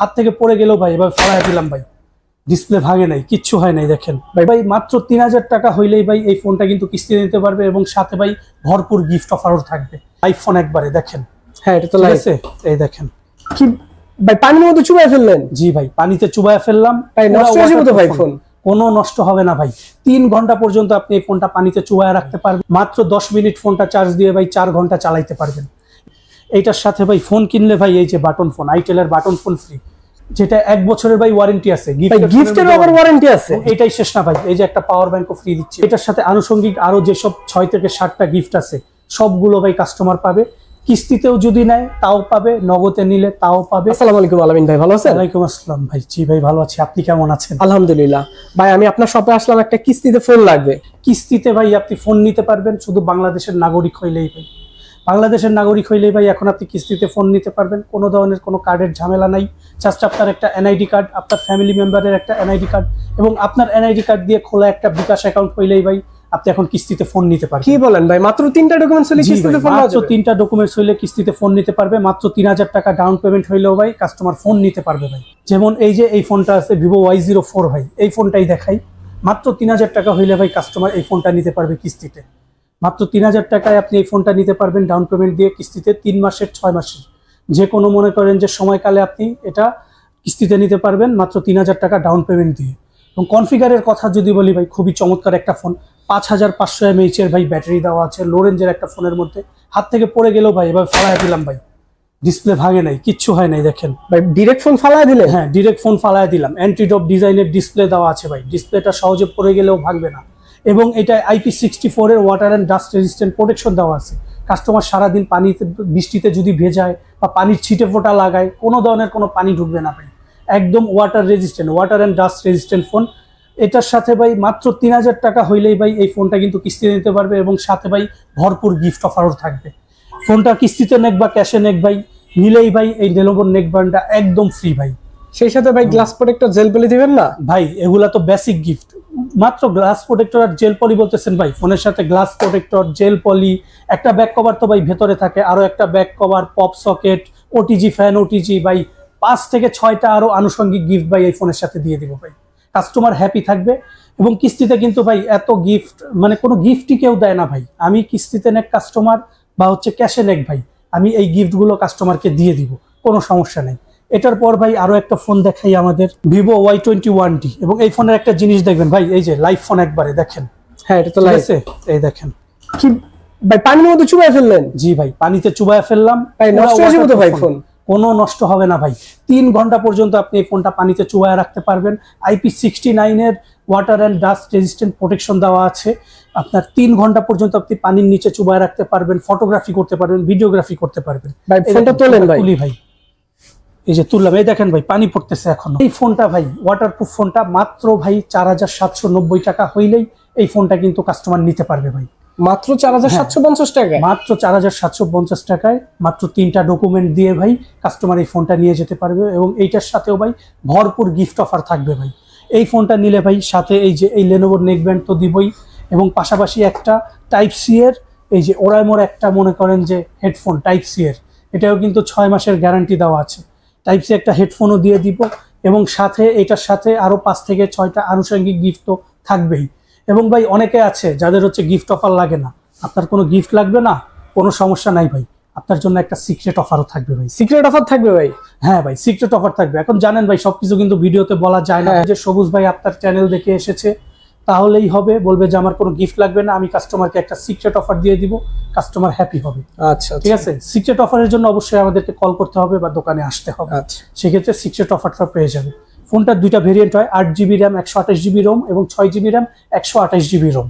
হাত থেকে পড়ে গেলেও ভাই এবার ফালায় দিলাম ভাই, ডিসপ্লে ভাঙে নাই, কিচ্ছু হয় নাই। দেখেন ভাই মাত্র 3000 টাকা হইলেই ভাই এই ফোনটা কিন্তু কিস্তি নিতে পারবে এবং সাথে ভাই ভরপুর গিফট অফারও থাকবে। আইফোন একবারে দেখেন। হ্যাঁ এটা তো লাগছে, এই দেখেন কি ভাই পানির মধ্যে চুবাই ফেললেন? জি ভাই পানিতে চুবায় ফেললাম, ভাই নষ্ট হয়ে যাবে তো ভাই ফোন? কোনো নষ্ট হবে না ভাই। 3 ঘন্টা পর্যন্ত আপনি এই ফোনটা পানিতে চুবায় রাখতে পারবেন। মাত্র 10 মিনিট ফোনটা চার্জ দিয়ে ভাই 4 ঘন্টা চালাইতে পারবেন। এইটার সাথে ভাই ফোন কিনলে ভাই এই যে বাটন ফোন, আইটেলের বাটন ফোন ফ্রি, যেটা 1 বছরের ভাই ওয়ারেন্টি আছে। গিফটের আবার ওয়ারেন্টি আছে? এটাই শেষ না ভাই, এই যে একটা পাওয়ার ব্যাংকও ফ্রি দিচ্ছি। এটার সাথে আনুষঙ্গিক আরো যেসব 6 থেকে 7টা গিফট আছে সবগুলো ভাই কাস্টমার পাবে। কিস্তিতেও যদি নেয় তাও পাবে, নগদে নিলে তাও পাবে। আসসালামু আলাইকুম আলামিন ভাই, ভালো আছেন? ওয়ালাইকুম আসসালাম ভাই। জি ভাই ভালো আছি, আপনি কেমন আছেন? আলহামদুলিল্লাহ। ভাই আমি আপনার শপে আসলাম, একটা কিস্তিতে ফোন লাগবে। কিস্তিতে ভাই আপনি ফোন নিতে পারবেন শুধু বাংলাদেশের নাগরিক হইলেই ভাই। বাংলাদেশের নাগরিক হইলেই ভাই এখন আপনি কিস্তিতে ফোন নিতে পারবেন। কোনো ধরনের কোনো কার্ডের ঝামেলা নাই। জাস্ট আপনার একটা এনআইডি কার্ড, আপনার ফ্যামিলি মেম্বারের একটা এনআইডি কার্ড এবং আপনার এনআইডি কার্ড দিয়ে খোলা একটা বিকাশ অ্যাকাউন্ট হইলেই ভাই আপনি এখন কিস্তিতে ফোন নিতে পারবেন। কি বলেন ভাই, মাত্র 3টা ডকুমেন্টস হলে কিস্তিতে ফোন? মাত্র 3টা ডকুমেন্টস হইলে কিস্তিতে ফোন নিতে পারবে। মাত্র 3000 টাকা ডাউন পেমেন্ট হইলেও ভাই কাস্টমার ফোন নিতে পারবে ভাই। যেমন এই যে এই ফোনটা আছে Vivo Y04 ভাই, এই ফোনটাই দেখাই। মাত্র 3000 টাকা হইলে ভাই কাস্টমার এই ফোনটা নিতে পারবে কিস্তিতে। মাত্র 3000 টাকায় আপনি এই ফোনটা নিতে পারবেন ডাউন পেমেন্ট দিয়ে কিস্তিতে 3 মাসের 6 মাসের, যে কোনো মনে করেন যে সময়কালে আপনি এটা কিস্তিতে নিতে পারবেন মাত্র 3000 টাকা ডাউন পেমেন্ট দিয়ে। এবং কনফিগারের কথা যদি বলি ভাই, খুবই চমৎকার একটা ফোন। 5500 mAh এর ভাই ব্যাটারি দেওয়া আছে লো রেঞ্জের একটা ফোনের মধ্যে। হাত থেকে পড়ে গেলেও ভাই এবার ফালায় দিলাম ভাই, ডিসপ্লে ভাঙে নাই, কিচ্ছু হয় নাই। দেখেন ভাই ডিরেক্ট ফোন ফালায় দিলে? হ্যাঁ ডিরেক্ট ফোন ফালায় দিলাম। অ্যান্টিডপ ডিজাইনের ডিসপ্লে দেওয়া আছে ভাই, ডিসপ্লেটা সহজে পড়ে গেলেও ভাঙবে না। এবং এটা IP64 এর water and dust resistant protection দেওয়া আছে। কাস্টমার সারাদিন পানিতে বৃষ্টিতে যদি ভেজায় বা পানির ছিটে ফোঁটা লাগায়, কোনো ধরনের কোনো পানি ঢুকবে না ভাই। একদম water resistant, water and dust resistant phone. এটার সাথে ভাই মাত্র 3000 টাকা হইলেই ভাই এই ফোনটা কিন্তু কিস্তিতে নিতে পারবে এবং সাথে ভাই ভরপুর গিফট অফারও থাকবে। ফোনটা কিস্তিতে নেক বা ক্যাশে নেক ভাই, নিলেই ভাই এই Lenovo নেকব্যান্ডটা একদম ফ্রি ভাই। সেই সাথে ভাই গ্লাস প্রোটেক্টর জেল পলি দিবেন না ভাই? এগুলা তো বেসিক গিফট। মাত্র গ্লাস প্রোটেক্টর আর জেল পলি বলতেছেন ভাই? ফোনের সাথে গ্লাস প্রোটেক্টর, জেল পলি, একটা ব্যাক কভার তো ভাই ভেতরে থাকে, আরো একটা back cover, pop socket, OTG fan, OTG ভাই 5 থেকে 6টা আরো আনুষঙ্গিক গিফট ভাই এই ফোনের সাথে দিয়ে দিব ভাই। কাস্টমার হ্যাপি থাকবে। এবং কিস্তিতে কিন্তু ভাই এত গিফট মানে কোনো গিফটই কেউ দেয় না ভাই। আমি কিস্তিতে নেক কাস্টমার বা হচ্ছে ক্যাশে নেক ভাই, আমি এই গিফটগুলো কাস্টমারকে দিয়ে দিব, কোনো সমস্যা নেই। এটার পর ভাই আরো একটা ফোন দেখাই, আমাদের Vivo Y21D। এবং এই ফোনের একটা জিনিস দেখবেন ভাই, এই যে লাইভ ফোন একবারে দেখেন। হ্যাঁ এটা তো লাগছে, এই দেখেন কি ভাই পানির মধ্যে চুবাই ফেললেন? জি ভাই পানিতে চুবায় ফেললাম, ভাই নষ্ট হয়ে যাবে তো ভাই ফোন? কোনো নষ্ট হবে না ভাই। 3 ঘন্টা পর্যন্ত আপনি এই ফোনটা পানিতে চুবায় রাখতে পারবেন। IP69 এর water and dust resistant protection দেওয়া আছে। আপনার 3 ঘন্টা পর্যন্ত আপনি পানির নিচে চুবায় রাখতে পারবেন, ফটোগ্রাফি করতে পারবেন, ভিডিওগ্রাফি করতে পারবেন। ভাই ফোনটা তোলেন ভাই? তুলি ভাই, এই যে তুললাম, এই দেখেন ভাই পানি পড়তেছে এখনো। এই ফোনটা ভাই ওয়াটারপ্রুফ ফোনটা মাত্র ভাই 4790 টাকা হইলেই এই ফোনটা কিন্তু কাস্টমার নিতে পারবে ভাই। মাত্র 4750 টাকায়? মাত্র 4750 টাকায় মাত্র 3টা ডকুমেন্ট দিয়ে ভাই কাস্টমার এই ফোনটা নিয়ে যেতে পারবে। এবং এইটার সাথেও ভাই ভরপুর গিফট অফার থাকবে ভাই। এই ফোনটা নিলে ভাই সাথে এই যে এই Lenovo নেকব্যান্ড তো দিবই, এবং পাশাপাশি একটা টাইপ সি এর এই যে ওরাইমোর একটা মনে করেন যে হেডফোন টাইপ সি এর, এটাও কিন্তু 6 মাসের গ্যারান্টি দেওয়া আছে। টাইপ সি একটা হেডফোনও দিয়ে দিব এবং সাথে এটার সাথে আরো 5 থেকে 6টা আনুষঙ্গিক গিফট তো থাকবেই। এবং ভাই অনেকে আছে যাদের হচ্ছে গিফট অফার লাগে না, আপনার কোনো গিফট লাগবে না, কোনো সমস্যা নাই ভাই, আপনার জন্য একটা সিক্রেট অফারও থাকবে ভাই। সিক্রেট অফার থাকবে ভাই? হ্যাঁ ভাই সিক্রেট অফার থাকবে। এখন জানেন ভাই সবকিছু কিন্তু ভিডিওতে বলা যায় না। যে সবুজ ভাই আপনার চ্যানেল দেখে এসেছে তাহলেই হবে, বলবে যে আমার কোনো গিফট লাগবে না, আমি কাস্টমারকে একটা সিক্রেট অফার দিয়ে দিব, কাস্টমার হ্যাপি হবে। আচ্ছা ঠিক আছে। সিক্রেট অফারের জন্য অবশ্যই আমাদেরকে কল করতে হবে বা দোকানে আসতে হবে। আচ্ছা সেক্ষেত্রে সিক্রেট অফারটা পেয়ে যাবে। ফোনটার 2টা ভেরিয়েন্ট হয়, 8GB র্যাম 128GB রোম এবং 6GB র্যাম 128GB রোম।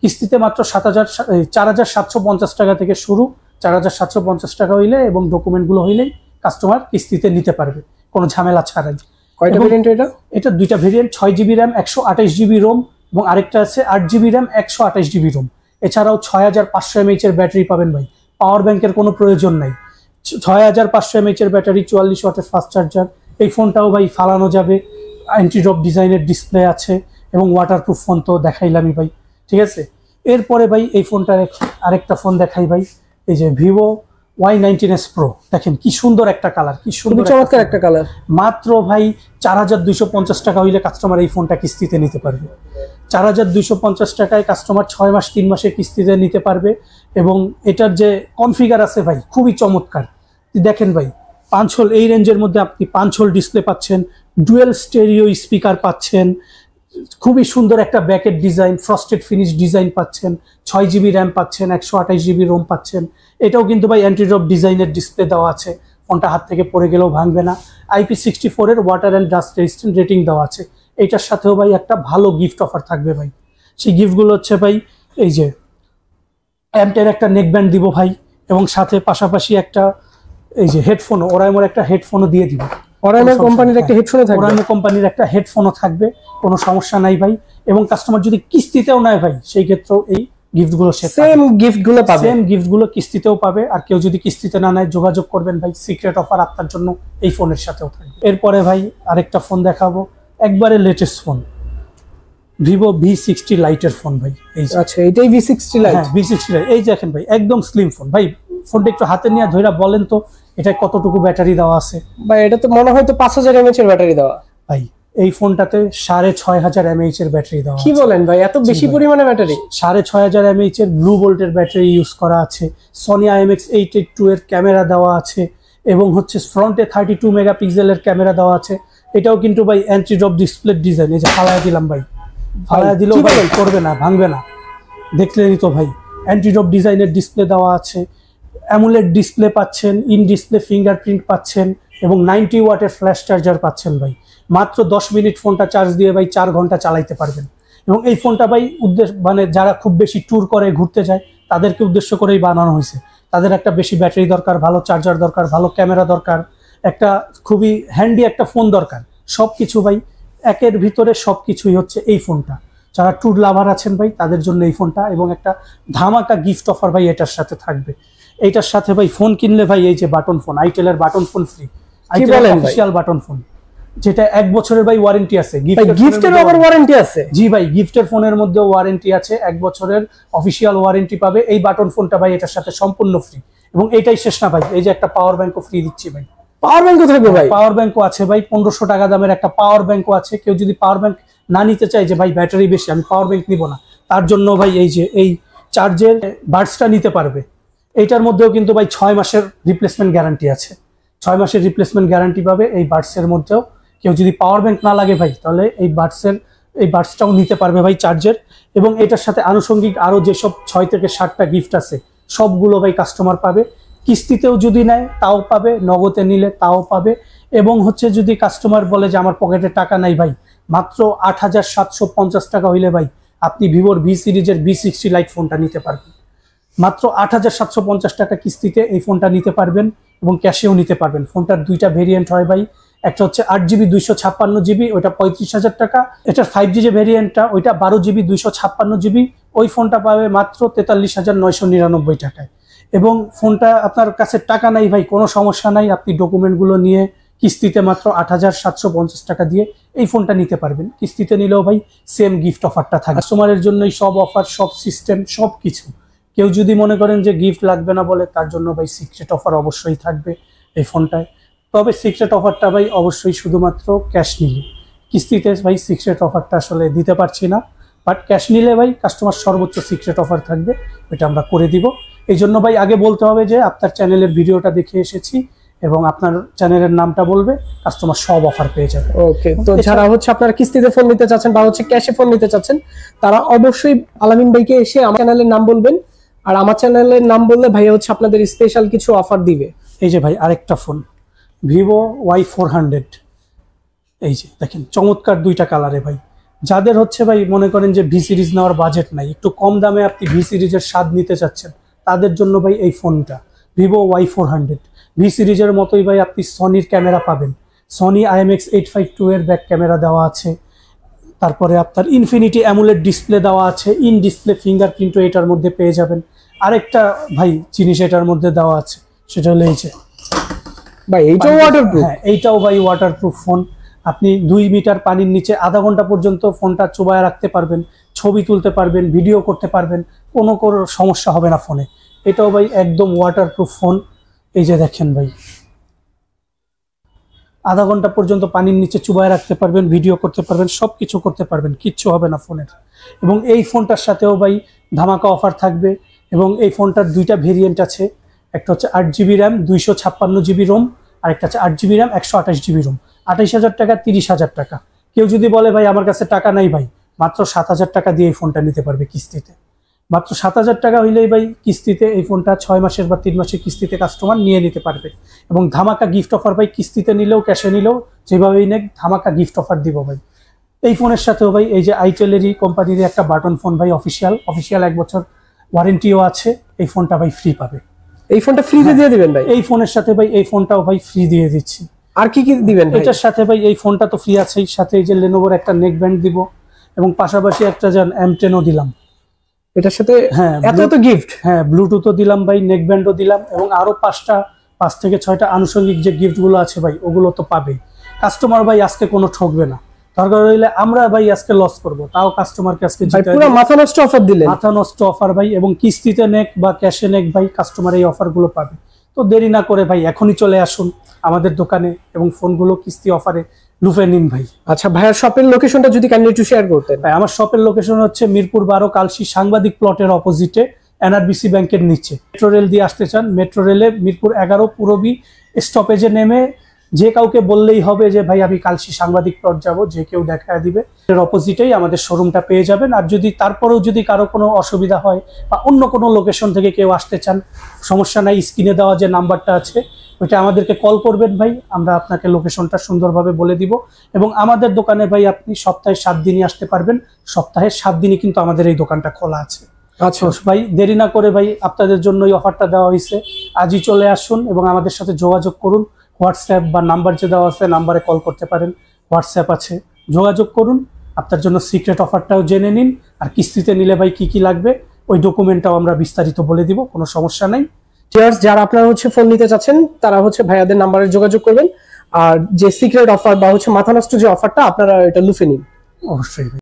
কিস্তিতে মাত্র 4750 টাকা থেকে শুরু। 4750 টাকা হইলে এবং ডকুমেন্টগুলো হইলেই কাস্টমার কিস্তিতে নিতে পারবে কোনো ঝামেলা ছাড়াই। কয়টা ভেরিয়েন্ট এটা? এটা 2টা variant, 6GB RAM 128GB Rome এবং আরেকটা আছে 8GB র্যাম 128GB রোম। এছাড়াও 6500 mAh এর ব্যাটারি পাবেন ভাই, পাওয়ার ব্যাংকের কোনো প্রয়োজন নাই। 6500 mAh এর ব্যাটারি, 44 ওয়াটের ফাস্ট চার্জার। এই ফোনটাও ভাই ফালানো যাবে, অ্যান্টিড্রপ ডিজাইনের ডিসপ্লে আছে এবং ওয়াটারপ্রুফ ফোন তো দেখাইলামই ভাই। ঠিক আছে। এরপরে ভাই এই ফোনটার আরেকটা ফোন দেখাই ভাই, এই যে Vivo Y19s Pro দেখেন কি সুন্দর একটা কালার, কি সুন্দর চমৎকার একটা কালার। মাত্র ভাই 4250 টাকা হইলে কাস্টমার এই ফোনটা কিস্তিতে নিতে পারবে। 4250 টাকায় কাস্টমার 6 মাস 3 মাসে কিস্তিতে নিতে পারবে। এবং এটার যে কনফিগার আছে ভাই খুবই চমৎকার। দেখেন ভাই 5 হোল, এই রেঞ্জের মধ্যে আপনি 5 হোল ডিসপ্লে পাচ্ছেন, ডুয়েল স্টেরিও স্পিকার পাচ্ছেন, খুবই সুন্দর একটা bracket design, frosted finish design পাচ্ছেন, 6 জিবি র্যাম পাচ্ছেন, 128 জিবি রোম পাচ্ছেন। এটাও কিন্তু ভাই অ্যান্টি ড্রপ ডিজাইনের ডিসপ্লে দেওয়া আছে, ফোনটা হাত থেকে পড়ে গেলেও ভাঙবে না। IP64 এর water and dust resistant rating দেওয়া আছে। এটার সাথেও ভাই একটা ভালো গিফট অফার থাকবে ভাই। সেই গিফটগুলো হচ্ছে ভাই এই যে অ্যাম্পের একটা নেক ব্যান্ড দিব ভাই, এবং সাথে পাশাপাশি একটা এই যে হেডফোনও, ওরাইমোর একটা হেডফোনও দিয়ে দিব। ওরাইমো কোম্পানির একটা হেডফোনও থাকবে, ওরাইমো কোম্পানির একটা হেডফোনও থাকবে, কোনো সমস্যা নাই ভাই। এবং কাস্টমার যদি কিস্তিতেও নেয় ভাই, সেই ক্ষেত্রেও এই গিফটগুলো সেম গিফটগুলো পাবে, সেম গিফটগুলো কিস্তিতেও পাবে। আর কেউ যদি কিস্তিতে না নেয় যোগাযোগ করবেন ভাই, সিক্রেট অফার আপনার জন্য এই ফোনের সাথেও থাকবে। এরপরে ভাই আরেকটা ফোন দেখাবো, একবারে লেটেস্ট ফোন, ভিভো V60 লাইটের ফোন ভাই। এই আচ্ছা, এটাই V60 লাইট? হ্যাঁ V60 লাইট। এই দেখেন ভাই একদম স্লিম ফোন ভাই। ফোনটা একটু হাতে নিয়ে ধইরা বলেন তো এটা কতটুকু ব্যাটারি দেওয়া আছে ভাই? এটা তো মনে হয় তো 5000 mAh এর ব্যাটারি দেওয়া ভাই। এই ফোনটাতে 6500 mAh এর ব্যাটারি দেওয়া। কি বলেন ভাই, এত বেশি পরিমাণে ব্যাটারি? 6500 mAh এর ব্লু ভোল্টের ব্যাটারি ইউজ করা আছে। সনি IMX882 এর ক্যামেরা দেওয়া আছে, এবং হচ্ছে ফ্রন্টে 32 মেগাপিক্সেলের ক্যামেরা দেওয়া আছে। এটাও কিন্তু ভাই অ্যান্টি ড্রপ ডিসপ্লে ডিজাইন। এই যে ফালায়া দিলাম ভাই, ফালায়া দিলেও ভাই করবে না, ভাঙবে না, দেখলেনই তো ভাই। অ্যান্টি ড্রপ ডিজাইনের ডিসপ্লে দেওয়া আছে, অ্যামুলেট ডিসপ্লে পাচ্ছেন, ইন ডিসপ্লে ফিঙ্গারপ্রিন্ট পাচ্ছেন, এবং 90 ওয়াটের ফ্ল্যাশ চার্জার পাচ্ছেন ভাই। মাত্র 10 মিনিট ফোনটা চার্জ দিয়ে ভাই 4 ঘন্টা চালাইতে পারবেন। এবং এই ফোনটা ভাই মানে যারা খুব বেশি ট্যুর করে, ঘুরতে যায়, তাদেরকে উদ্দেশ্য করেই বানানো হয়েছে। তাদের একটা বেশি ব্যাটারি দরকার, ভালো চার্জার দরকার, ভালো ক্যামেরা দরকার, একটা খুবই হ্যান্ডি একটা ফোন দরকার। সব কিছু ভাই একের ভিতরে সব কিছুই হচ্ছে এই ফোনটা। যারা ট্যুর লাভার আছেন ভাই তাদের জন্য এই ফোনটা, এবং একটা ধামাকা গিফট অফার ভাই এটার সাথে থাকবে। এইটার সাথে ভাই ফোন কিনলে ভাই এই যে বাটন ফোন, আইটেলের বাটন ফোন ফ্রি, আইটেলের অফিশিয়াল বাটন ফোন, যেটা 1 বছরের ভাই ওয়ারেন্টি আছে। গিফটের আবার ওয়ারেন্টি আছে? জি ভাই, গিফটের ফোনের মধ্যেও ওয়ারেন্টি আছে, 1 বছরের অফিশিয়াল ওয়ারেন্টি পাবে। এই বাটন ফোনটা ভাই এটার সাথে সম্পূর্ণ ফ্রি। এবং এটাই শেষ না ভাই, এই যে একটা পাওয়ার ব্যাংকও ফ্রি দিচ্ছি ভাই। পাওয়ার ব্যাংকও থাকবে ভাই? পাওয়ার ব্যাংকও আছে ভাই, 1500 টাকা দামের একটা পাওয়ার ব্যাংকও আছে। কেউ যদি পাওয়ার ব্যাংক না নিতে চায়, যে ভাই ব্যাটারি বেশি, আমি পাওয়ার ব্যাংক নিব না, তার জন্য ভাই এই যে এই চার্জের বাডসটা নিতে পারবে। এইটার মধ্যেও কিন্তু ভাই 6 মাসের রিপ্লেসমেন্ট গ্যারান্টি আছে, 6 মাসের রিপ্লেসমেন্ট গ্যারান্টি পাবে এই বাডসের মধ্যেও। কেউ যদি পাওয়ার ব্যাংক না লাগে ভাই, তাহলে এই বাডসটাও নিতে পারবে ভাই চার্জের। এবং এটার সাথে আনুষঙ্গিক আরো যেসব 6 থেকে 7টা গিফট আছে, সবগুলো ভাই কাস্টমার পাবে। কিস্তিতেও যদি নেয় তাও পাবে, নগদে নিলে তাও পাবে। এবং হচ্ছে যদি কাস্টমার বলে যে আমার পকেটে টাকা নাই ভাই, মাত্র 8750 টাকা হইলে ভাই আপনি ভিভোর V সিরিজের V60 লাইট ফোনটা নিতে পারবেন। মাত্র 8750 টাকা কিস্তিতে এই ফোনটা নিতে পারবেন, এবং ক্যাশেও নিতে পারবেন। ফোনটার 2টা ভেরিয়েন্ট হয় ভাই, একটা হচ্ছে 8GB 256GB, ওইটা 35,000 টাকা। এটার 5G যে ভেরিয়েন্টটা, ওইটা 12GB 256GB, ওই ফোনটা পাবে মাত্র 43,999 টাকায়। এবং ফোনটা আপনার কাছে টাকা নাই ভাই, কোনো সমস্যা নাই, আপনি ডকুমেন্টগুলো নিয়ে কিস্তিতে মাত্র 8750 টাকা দিয়ে এই ফোনটা নিতে পারবেন। কিস্তিতে নিলেও ভাই সেম গিফট অফারটা থাকে। কাস্টমারের জন্যই সব অফার, সব সিস্টেম, সব কিছু। কেউ যদি মনে করেন যে গিফট লাগবে না বলে, তার জন্য ভাই সিক্রেট অফার অবশ্যই থাকবে এই ফোনটায়। তবে সিক্রেট অফারটা ভাই অবশ্যই শুধুমাত্র ক্যাশ নিলে, কিস্তিতে ভাই সিক্রেট অফারটা আসলে দিতে পারছি না। বাট ক্যাশ নিলে ভাই কাস্টমার সর্বোচ্চ সিক্রেট অফার থাকবে, এটা আমরা করে দিব। এই জন্য ভাই আগে বলতে হবে যে আপনার চ্যানেলের ভিডিওটা দেখে এসেছি, এবং আপনার চ্যানেলের নামটা বলবে, কাস্টমার সব অফার পেয়ে যাবে। ওকে, তো যারা হচ্ছে আপনারা কিস্তিতে ফোন নিতে চাচ্ছেন বা হচ্ছে ক্যাশে ফোন নিতে চাচ্ছেন, তারা অবশ্যই আলামিন ভাইকে এসে আমার চ্যানেলের নাম বলবেন, আর আমার চ্যানেলের নাম বললে ভাইয়া হচ্ছে আপনাদের স্পেশাল কিছু অফার দিবে। এই যে ভাই আরেকটা ফোন, ভিভো Y400। এই যে দেখেন চমৎকার 2টা কালারে ভাই। যাদের হচ্ছে ভাই মনে করেন যে V সিরিজ নেওয়ার বাজেট নাই, একটু কম দামে আপনি V সিরিজের স্বাদ নিতে চাচ্ছেন, তাদের জন্য ভাই এই ফোনটা ভিভো Y400। V সিরিজের মতোই ভাই আপনি সনির ক্যামেরা পাবেন, সনি IMX852 এর ব্যাক ক্যামেরা দেওয়া আছে। তারপরে আপনার ইনফিনিটি অ্যামুলেট ডিসপ্লে দেওয়া আছে, ইন ডিসপ্লে ফিঙ্গারপ্রিন্টও এটার মধ্যে পেয়ে যাবেন। আরেকটা ভাই জিনিস এটার মধ্যে দেওয়া আছে, সেটা হলো এই যে ভাই এইটাও ওয়াটারপ্রুফ। হ্যাঁ, এইটাও ভাই ওয়াটারপ্রুফ ফোন। আপনি 2 মিটার পানির নিচে আধা ঘন্টা পর্যন্ত ফোনটা চুবায় রাখতে পারবেন, ছবি তুলতে পারবেন, ভিডিও করতে পারবেন, কোনো সমস্যা হবে না ফোনে। এটাও ভাই একদম ওয়াটারপ্রুফ ফোন। এই যে দেখেন ভাই, আধা ঘন্টা পর্যন্ত পানির নিচে চুবায় রাখতে পারবেন, ভিডিও করতে পারবেন, সবকিছু করতে পারবেন, কিচ্ছু হবে না ফোনের। এবং এই ফোনটার সাথেও ভাই ধামাকা অফার থাকবে। এবং এই ফোনটার দুইটা ভেরিয়েন্ট আছে, একটা হচ্ছে 8GB র্যাম 256GB রোম, আর একটা হচ্ছে 8GB র্যাম 128GB রোম। 28,000 টাকা, 30,000 টাকা। কেউ যদি বলে ভাই আমার কাছে টাকা নাই ভাই, মাত্র 7,000 টাকা দিয়ে এই ফোনটা নিতে পারবে কিস্তিতে। মাত্র 7,000 টাকা হইলেই ভাই কিস্তিতে এই ফোনটা 6 মাসের বা 3 মাসের কিস্তিতে কাস্টমার নিয়ে নিতে পারবে। এবং ধামাকা গিফট অফার ভাই, কিস্তিতে নিলেও ক্যাশে নিলেও যেভাবেই নেক ধামাকা গিফট অফার দিব ভাই। এই ফোনের সাথেও ভাই এই যে আইটেলেরই কোম্পানির একটা বাটন ফোন ভাই, অফিসিয়াল 1 বছর ওয়ারেন্টিও আছে। এই ফোনটা ভাই ফ্রি পাবে। এই ফোনটা ফ্রিতে দিয়ে দিবেন ভাই? এই ফোনের সাথে ভাই এই ফোনটাও ভাই ফ্রি দিয়ে দিচ্ছি। আর কি কি দিবেন ভাই? এটার সাথে ভাই এই ফোনটা তো ফ্রি আছেই, সাথে এই যে লেনোভোর একটা নেক ব্যান্ড দিব, এবং পাশাপাশি একটা M10ও দিলাম এটার সাথে। হ্যাঁ, এত গিফট। হ্যাঁ, ব্লুটুথও দিলাম ভাই, নেক ব্যান্ডও দিলাম, এবং আরো 5 থেকে 6টা আনুষঙ্গিক যে গিফটগুলো আছে ভাই, ওগুলো তো পাবেই। কাস্টমার ভাই আজকে কোনো ঠকবে না। দরকার হইলে আমরা ভাই আজকে লস করব, তাও কাস্টমারকে আজকে পুরো মাথা নষ্ট অফার দিলেন। মাথা নষ্ট অফার ভাই, এবং কিস্তিতে নেক বা ক্যাশে নেক ভাই, কাস্টমার এই অফারগুলো পাবে। তো দেরি না করে ভাই এখনই চলে আসুন আমাদের দোকানে, এবং ফোনগুলো কিস্তি অফারে লুফে নিন ভাই। আচ্ছা ভাইয়ার শপের লোকেশনটা যদি কাইন্ডলি একটু শেয়ার করতেন। ভাই আমার শপের লোকেশন হচ্ছে মিরপুর 12 কালশী সাংবাদিক প্লটের অপোজিটে, NRBC ব্যাংকের নিচে। মেট্রো রেল দিয়ে আসতে চান, মেট্রো রেলে মিরপুর 11 পুরবী স্টপেজে নেমে যে কাউকে বললেই হবে যে ভাই আমি কালশী সাংবাদিক প্লট যাব, যে কেউ দেখা দিবে। এর অপোজিটেই আমাদের শোরুমটা পেয়ে যাবেন। আর যদি তারপরেও যদি কারো কোনো অসুবিধা হয় বা অন্য কোনো লোকেশন থেকে কেউ আসতে চান, সমস্যা নাই, স্ক্রিনে দেওয়া যে নাম্বারটা আছে ওইটা আমাদেরকে কল করবেন ভাই, আমরা আপনাকে লোকেশনটা সুন্দরভাবে বলে দিব। এবং আমাদের দোকানে ভাই আপনি সপ্তাহে 7 দিনই আসতে পারবেন, সপ্তাহে 7 দিনই কিন্তু আমাদের এই দোকানটা খোলা আছে। আচ্ছা ভাই দেরি না করে ভাই, আপনাদের জন্য এই অফারটা দেওয়া হয়েছে, আজই চলে আসুন এবং আমাদের সাথে যোগাযোগ করুন। হোয়াটসঅ্যাপ বা নাম্বার যে দেওয়া আছে, নাম্বারে কল করতে পারেন, হোয়াটসঅ্যাপ আছে, যোগাযোগ করুন। আপনার জন্য সিক্রেট অফারটাও জেনে নিন। আর কিস্তিতে নিলে ভাই কি কি লাগবে ওই ডকুমেন্টটাও আমরা বিস্তারিত বলে দিব, কোনো সমস্যা নাই। যারা আপনারা ফোন নিতে চাচ্ছেন তারা ভাইয়াদের নাম্বারে যোগাযোগ করবেন। আর যে সিক্রেট অফার বা মাথা নষ্ট যে অফারটা, আপনারা এটা লুফে নিন অবশ্যই।